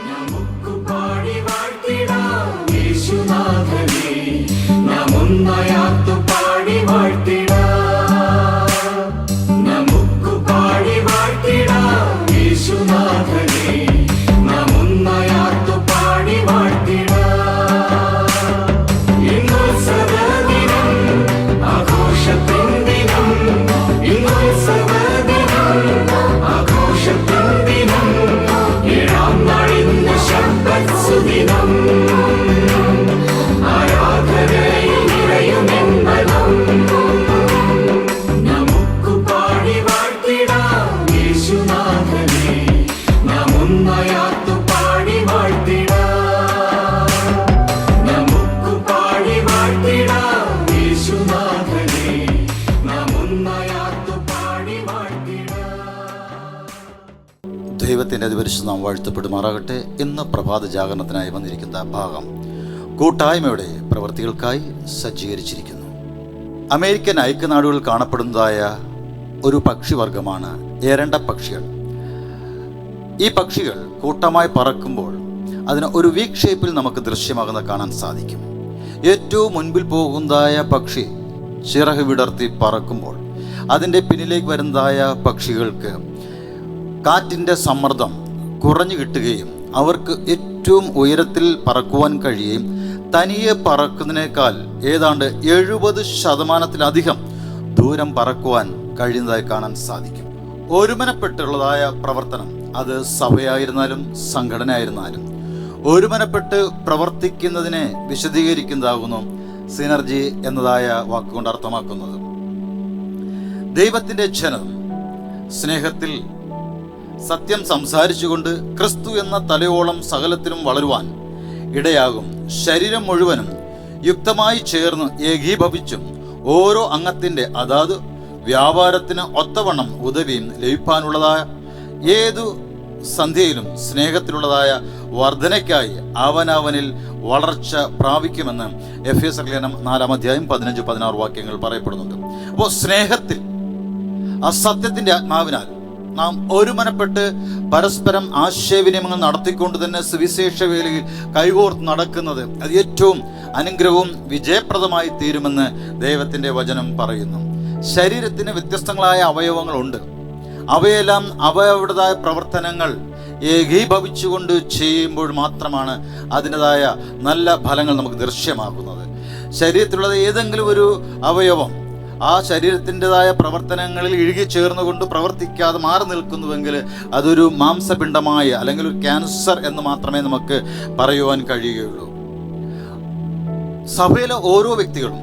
നമുക്ക് പാടി വാഴ്ത്തിടാം യേശുനാഥനെ, നാം ഒന്നായാത്തു പാടി വാഴ്ത്തിടാം. നമുക്ക് പാടി വാഴ്ത്തിടാം യേശുനാഥനെ, നാം ഒന്നായാത്തു പാടി വാഴ്ത്തിടാം. ഇന്നുത്സവ ദിനം, ആഘോഷത്തിൻ ദിനം, ഇന്നുത്സവ ദിനം, ആഘോഷത്തിൻ ദിനം, ഏഴാം നാളിന്ന് ശബ്ബത്ത് സുദിനം, ആരാധനയിൽ നിറയുമെന്നതും. നമുക്ക് പാടി വാഴ്ത്തിടാം യേശുനാഥനെ, നാം ഒന്നായാത്തു പാടി വാഴ്ത്തിടാം. നമുക്ക് പാടി വാഴ്ത്തിടാം യേശുനാഥനെ, നാം ഒന്നായാത്തു പാടി വാഴ്ത്തിടാം. ദൈവത്തിൻ്റെ അതിപരിശുദ്ധ നാമം വാഴ്ത്തപ്പെടുമാറാകട്ടെ. ഇന്ന് പ്രഭാത ജാഗരണത്തിനായി വന്നിരിക്കുന്ന ഭാഗം കൂട്ടായ്മയുടെ പ്രവൃത്തികൾക്കായി സജ്ജീകരിച്ചിരിക്കുന്നു. അമേരിക്കൻ ഐക്യനാടുകളിൽ കാണപ്പെടുന്നതായ ഒരു പക്ഷിവർഗമാണ് എരണ്ട പക്ഷികൾ. ഈ പക്ഷികൾ കൂട്ടമായി പറക്കുമ്പോൾ അതിന് ഒരു വീക്ക് ഷേപ്പിൽ നമുക്ക് ദൃശ്യമാകുന്ന കാണാൻ സാധിക്കും. ഏറ്റവും മുൻപിൽ പോകുന്നതായ പക്ഷി ചിറക് വിടർത്തി പറക്കുമ്പോൾ അതിൻ്റെ പിന്നിലേക്ക് വരുന്നതായ പക്ഷികൾക്ക് കാറ്റിൻ്റെ സമ്മർദ്ദം കുറഞ്ഞു കിട്ടുകയും അവർക്ക് ഏറ്റവും ഉയരത്തിൽ പറക്കുവാൻ കഴിയുകയും തനിയെ പറക്കുന്നതിനേക്കാൾ ഏതാണ്ട് 70% ദൂരം പറക്കുവാൻ കഴിയുന്നതായി കാണാൻ സാധിക്കും. ഒരുമനപ്പെട്ടുള്ളതായ പ്രവർത്തനം, അത് സഭയായിരുന്നാലും സംഘടന ആയിരുന്നാലും, ഒരുമനപ്പെട്ട് പ്രവർത്തിക്കുന്നതിനെ വിശദീകരിക്കുന്നതാകുന്നു സിനർജി എന്നതായ വാക്കുകൊണ്ട് അർത്ഥമാക്കുന്നത്. ദൈവത്തിൻ്റെ ജനം സ്നേഹത്തിൽ സത്യം സംസാരിച്ചുകൊണ്ട് ക്രിസ്തു എന്ന തലയോളം സകലത്തിലും വളരുവാൻ ഇടയാകും. ശരീരം മുഴുവനും യുക്തമായി ചേർന്ന് ഏകീഭവിച്ചും ഓരോ അംഗത്തിൻ്റെ അതാത് വ്യാപാരത്തിന് ഒത്തവണ്ണം ഉദവിയും ലഭിക്കാനുള്ളതായ ഏതു സന്ധ്യയിലും സ്നേഹത്തിലുള്ളതായ വർധനയ്ക്കായി അവനവനിൽ വളർച്ച പ്രാപിക്കുമെന്ന് എഫേസ്യർ ലേഖനം 4:15-16 വാക്യങ്ങൾ പറയപ്പെടുന്നുണ്ട്. അപ്പോൾ സ്നേഹത്തിൽ ആ സത്യത്തിൻ്റെ ആത്മാവിനാൽ നാം ഒരുമനപ്പെട്ട് പരസ്പരം ആശയവിനിമയങ്ങൾ നടത്തിക്കൊണ്ട് തന്നെ സുവിശേഷ വേലയിൽ കൈകോർത്ത് നടക്കുന്നത് അത് ഏറ്റവും അനുഗ്രഹവും വിജയപ്രദമായി തീരുമെന്ന് ദൈവത്തിൻ്റെ വചനം പറയുന്നു. ശരീരത്തിന് വ്യത്യസ്തങ്ങളായ അവയവങ്ങളുണ്ട്. അവയെല്ലാം അവയുടേതായ പ്രവർത്തനങ്ങൾ ഏകീഭവിച്ചുകൊണ്ട് ചെയ്യുമ്പോൾ മാത്രമാണ് അതിൻ്റെതായ നല്ല ഫലങ്ങൾ നമുക്ക് ദൃശ്യമാകുന്നത്. ശരീരത്തിലുള്ള ഏതെങ്കിലും ഒരു അവയവം ആ ശരീരത്തിൻ്റെതായ പ്രവർത്തനങ്ങളിൽ ഇഴുകി ചേർന്നുകൊണ്ട് പ്രവർത്തിക്കാതെ മാറി നിൽക്കുന്നുവെങ്കിൽ അതൊരു മാംസപിണ്ഡമായ അല്ലെങ്കിൽ ഒരു ക്യാൻസർ എന്ന് മാത്രമേ നമുക്ക് പറയുവാൻ കഴിയുകയുള്ളൂ. സഭയിലെ ഓരോ വ്യക്തികളും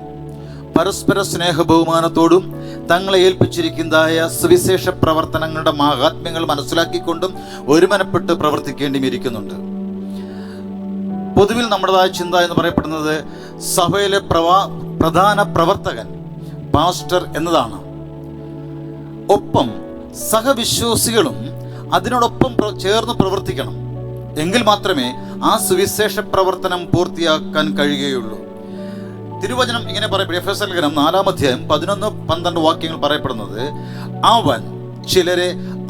പരസ്പര സ്നേഹ ബഹുമാനത്തോടും തങ്ങളെ ഏൽപ്പിച്ചിരിക്കുന്നതായ സുവിശേഷ പ്രവർത്തനങ്ങളുടെ മാഹാത്മ്യങ്ങൾ മനസ്സിലാക്കിക്കൊണ്ടും ഒരുമനപ്പെട്ട് പ്രവർത്തിക്കേണ്ടിയിരിക്കുന്നുണ്ട്. പൊതുവിൽ നമ്മുടേതായ ചിന്ത എന്ന് പറയപ്പെടുന്നത് സഭയിലെ പ്രധാന പ്രവർത്തകൻ പാസ്റ്റർ എന്നതാണ്. ഒപ്പം സഹവിശ്വാസികളും അതിനോടൊപ്പം ചേർന്ന് പ്രവർത്തിക്കണം. എങ്കിൽ മാത്രമേ ആ സുവിശേഷ പ്രവർത്തനം പൂർത്തിയാക്കാൻ കഴിയുകയുള്ളൂ. തിരുവചനം ഇങ്ങനെ പറയപ്പെടും. എഫേസ്യർ ലേഖനം 4:11-12 വാക്യങ്ങൾ പറയപ്പെടുന്നത്, അവൻ ചിലരെ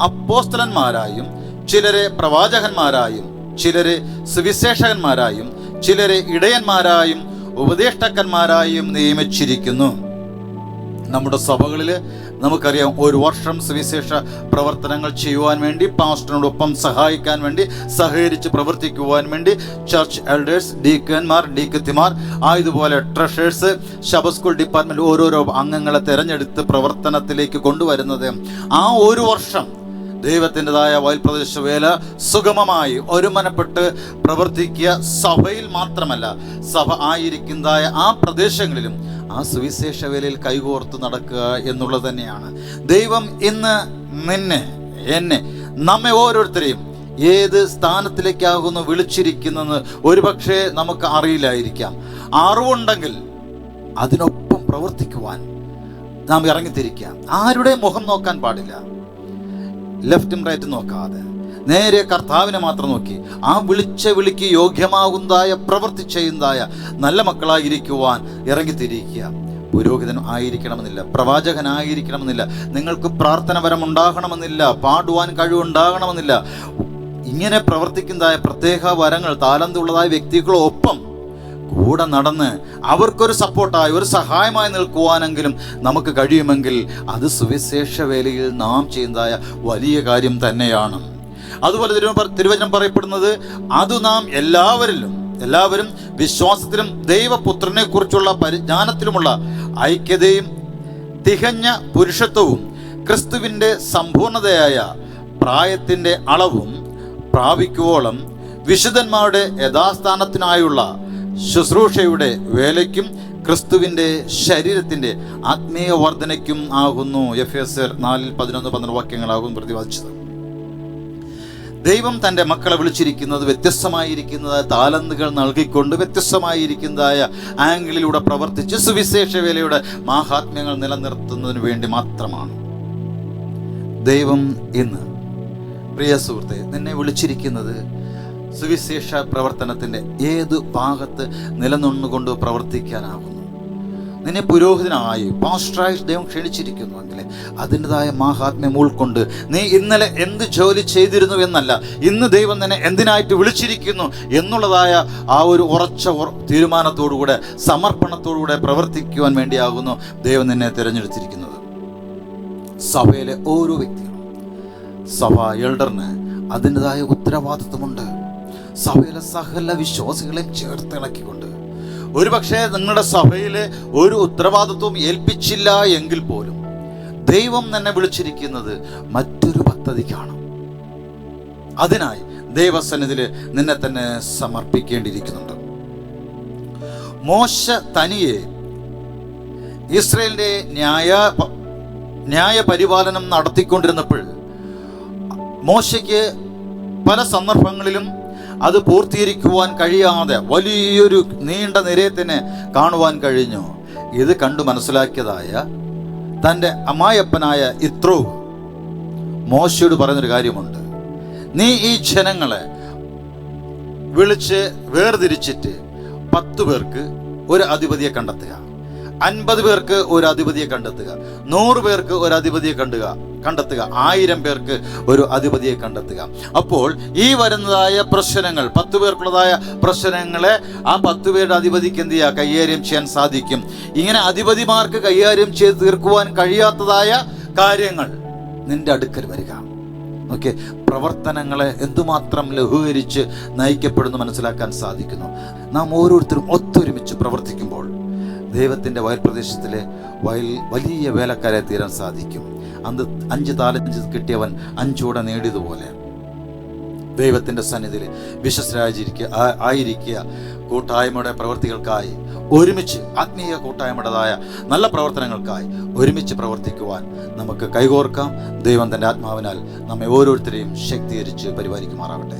അപ്പോസ്തലന്മാരായും ചിലരെ പ്രവാചകന്മാരായും ചിലരെ സുവിശേഷകന്മാരായും ചിലരെ ഇടയന്മാരായും ഉപദേഷ്ടാക്കന്മാരായും നിയമിച്ചിരിക്കുന്നു. നമ്മുടെ സഭകളിൽ നമുക്കറിയാം, ഒരു വർഷം സുവിശേഷ പ്രവർത്തനങ്ങൾ ചെയ്യുവാൻ വേണ്ടി, പാസ്റ്ററിനോടൊപ്പം സഹായിക്കാൻ വേണ്ടി, സഹകരിച്ച് പ്രവർത്തിക്കുവാൻ വേണ്ടി ചർച്ച് എൽഡേഴ്സ്, ഡീക്കന്മാർ, ഡീക്കത്തിമാർ, ഇതുപോലെ ട്രഷേഴ്സ്, ശബത്ത് സ്കൂൾ ഡിപ്പാർട്ട്മെൻറ്റ് ഓരോരോ അംഗങ്ങളെ തിരഞ്ഞെടുത്ത് പ്രവർത്തനത്തിലേക്ക് കൊണ്ടുവരുന്നത്. ആ ഒരു വർഷം ദൈവത്തിൻ്റെതായ വയൽപ്രദേശ വേല സുഗമമായി ഒരുമനപ്പെട്ട് പ്രവർത്തിക്കുക. സഭയിൽ മാത്രമല്ല, സഭ ആയിരിക്കുന്നതായ ആ പ്രദേശങ്ങളിലും ആ സുവിശേഷ വേലയിൽ കൈകോർത്ത് നടക്കുക എന്നുള്ളത് തന്നെയാണ്. ദൈവം ഇന്ന് നിന്നെ, എന്നെ, നമ്മെ ഓരോരുത്തരെയും ഏത് സ്ഥാനത്തിലേക്കാകുന്നു വിളിച്ചിരിക്കുന്നെന്ന് ഒരുപക്ഷെ നമുക്ക് അറിയില്ലായിരിക്കാം. അറിവുണ്ടെങ്കിൽ അതിനൊപ്പം പ്രവർത്തിക്കുവാൻ നാം ഇറങ്ങിത്തിരിക്കുക. ആരുടെ മുഖം നോക്കാൻ പാടില്ല. ലെഫ്റ്റും റൈറ്റും നോക്കാതെ നേരെ കർത്താവിനെ മാത്രം നോക്കി ആ വിളിച്ച വിളിക്ക് യോഗ്യമാകുന്നതായ പ്രവൃത്തി ചെയ്യുന്നതായ നല്ല മക്കളായിരിക്കുവാൻ ഇറങ്ങിത്തിരിക്കുക. പുരോഹിതൻ ആയിരിക്കണമെന്നില്ല, പ്രവാചകനായിരിക്കണമെന്നില്ല, നിങ്ങൾക്ക് പ്രാർത്ഥനപരം ഉണ്ടാകണമെന്നില്ല, പാടുവാൻ കഴിവുണ്ടാകണമെന്നില്ല. ഇങ്ങനെ പ്രവർത്തിക്കുന്നതായ പ്രത്യേക വരങ്ങൾ താലന്തുള്ളതായ വ്യക്തികളൊപ്പം കൂടെ നടന്ന് അവർക്കൊരു സപ്പോർട്ടായി, ഒരു സഹായമായി നിൽക്കുവാനെങ്കിലും നമുക്ക് കഴിയുമെങ്കിൽ അത് സുവിശേഷ വേലയിൽ നാം ചെയ്യുന്നതായ വലിയ കാര്യം തന്നെയാണ്. അതുപോലെ തിരുവചനം പറയപ്പെടുന്നത്, അത് നാം എല്ലാവരും വിശ്വാസത്തിലും ദൈവപുത്രനെ കുറിച്ചുള്ള പരിജ്ഞാനത്തിലുമുള്ള ഐക്യതയും തികഞ്ഞ പുരുഷത്വവും ക്രിസ്തുവിൻ്റെ സമ്പൂർണതയായ പ്രായത്തിൻ്റെ അളവും പ്രാപിക്കുവോളം വിശുദ്ധന്മാരുടെ യഥാസ്ഥാനത്തിനായുള്ള ശുശ്രൂഷയുടെ വേലയ്ക്കും ക്രിസ്തുവിൻ്റെ ശരീരത്തിൻ്റെ ആത്മീയ വർധനയ്ക്കും ആകുന്നു. എഫേസ്യർ 4:11-12 വാക്യങ്ങളാകും പ്രതിപാദിച്ചത്. ദൈവം തൻ്റെ മക്കളെ വിളിച്ചിരിക്കുന്നത് വ്യത്യസ്തമായിരിക്കുന്നതായ താലന്തുകൾ നൽകിക്കൊണ്ട് വ്യത്യസ്തമായിരിക്കുന്നതായ ആംഗിളിലൂടെ പ്രവർത്തിച്ച് സുവിശേഷ വേലയുടെ മാഹാത്മ്യങ്ങൾ നിലനിർത്തുന്നതിന് വേണ്ടി മാത്രമാണ്. ദൈവം ഇന്ന് പ്രിയ സുഹൃത്തെ നിന്നെ വിളിച്ചിരിക്കുന്നത് സുവിശേഷ പ്രവർത്തനത്തിൻ്റെ ഏത് ഭാഗത്ത് നിലനിന്നുകൊണ്ട് പ്രവർത്തിക്കാനാകുന്നു. നിന്നെ പുരോഹിതനായി പാസ്റ്ററായി ദൈവം ക്ഷണിച്ചിരിക്കുന്നുവെങ്കിൽ അതിൻ്റെതായ മാഹാത്മ്യം ഉൾക്കൊണ്ട് നീ ഇന്നലെ എന്ത് ജോലി ചെയ്തിരുന്നു എന്നല്ല, ഇന്ന് ദൈവം നിന്നെ എന്തിനായിട്ട് വിളിച്ചിരിക്കുന്നു എന്നുള്ളതായ ആ ഒരു ഉറച്ച തീരുമാനത്തോടുകൂടെ സമർപ്പണത്തോടുകൂടെ പ്രവർത്തിക്കുവാൻ വേണ്ടിയാകുന്നു ദൈവം നിന്നെ തിരഞ്ഞെടുത്തിരിക്കുന്നത്. സഭയിലെ ഓരോ വ്യക്തികളും, സഭ എൽഡറിന് അതിൻ്റെതായ ഉത്തരവാദിത്വമുണ്ട്. സഭയിലെ സകല വിശ്വാസികളെയും ചേർത്തിളക്കിക്കൊണ്ട്, ഒരുപക്ഷെ നിങ്ങളുടെ സഭയിലെ ഒരു ഉത്തരവാദിത്വം ഏൽപ്പിച്ചില്ല എങ്കിൽ പോലും ദൈവം തന്നെ വിളിച്ചിരിക്കുന്നത് മറ്റൊരു പദ്ധതിക്കാണ്. അതിനായി ദൈവസന്നിധിയിൽ നിന്നെ തന്നെ സമർപ്പിക്കേണ്ടിയിരിക്കുന്നുണ്ട്. മോശ തനിയെ ഇസ്രായേലിന്റെ ന്യായ പരിപാലനം നടത്തിക്കൊണ്ടിരുന്നപ്പോൾ മോശയ്ക്ക് പല സന്ദർഭങ്ങളിലും അത് പൂർത്തീകരിക്കുവാൻ കഴിയാതെ വലിയൊരു നീണ്ട നിരയെ തന്നെ കാണുവാൻ കഴിഞ്ഞു. ഇത് കണ്ടു മനസ്സിലാക്കിയതായ തൻ്റെ അമ്മായപ്പനായ യിത്രോ മോശയോട് പറയുന്നൊരു കാര്യമുണ്ട്. നീ ഈ ജനങ്ങളെ വിളിച്ച് വേർതിരിച്ചിട്ട് 10 പേർക്ക് ഒരു അധിപതിയെ കണ്ടെത്തുക, 50 പേർക്ക് ഒരു അധിപതിയെ കണ്ടെത്തുക, 100 പേർക്ക് ഒരു അധിപതിയെ കണ്ടെത്തുക, 1000 പേർക്ക് ഒരു അധിപതിയെ കണ്ടെത്തുക. അപ്പോൾ ഈ വരുന്നതായ പ്രശ്നങ്ങൾ, 10 പേർക്കുള്ളതായ പ്രശ്നങ്ങളെ ആ 10 പേരുടെ അധിപതിക്ക് എന്ത് ചെയ്യുക, കൈകാര്യം ചെയ്യാൻ സാധിക്കും. ഇങ്ങനെ അധിപതിമാർക്ക് കൈകാര്യം ചെയ്ത് തീർക്കുവാൻ കഴിയാത്തതായ കാര്യങ്ങൾ നിന്റെ അടുക്കൽ വരിക. ഓക്കെ, പ്രവർത്തനങ്ങളെ എന്തുമാത്രം ലഘൂകരിച്ച് നയിക്കപ്പെടുന്നു മനസ്സിലാക്കാൻ സാധിക്കുന്നു. നാം ഓരോരുത്തരും ഒത്തൊരുമിച്ച് പ്രവർത്തിക്കുമ്പോൾ ദൈവത്തിൻ്റെ വയൽ പ്രദേശത്തിലെ വലിയ വേലക്കാരെ തീരാൻ സാധിക്കും. അന്ന് 5 താലന്ത് കിട്ടിയവൻ 5 കൂടെ നേടിയതുപോലെ ദൈവത്തിൻ്റെ സന്നിധിയിൽ വിശ്വസ്തരായിരിക്കുക. കൂട്ടായ്മയുടെ പ്രവർത്തികൾക്കായി ഒരുമിച്ച്, ആത്മീയ കൂട്ടായ്മയുടേതായ നല്ല പ്രവർത്തനങ്ങൾക്കായി ഒരുമിച്ച് പ്രവർത്തിക്കുവാൻ നമുക്ക് കൈകോർക്കാം. ദൈവം തൻ്റെ ആത്മാവിനാൽ നമ്മെ ഓരോരുത്തരെയും ശക്തീകരിച്ച് പരിപാലിക്കുമാറാവട്ടെ.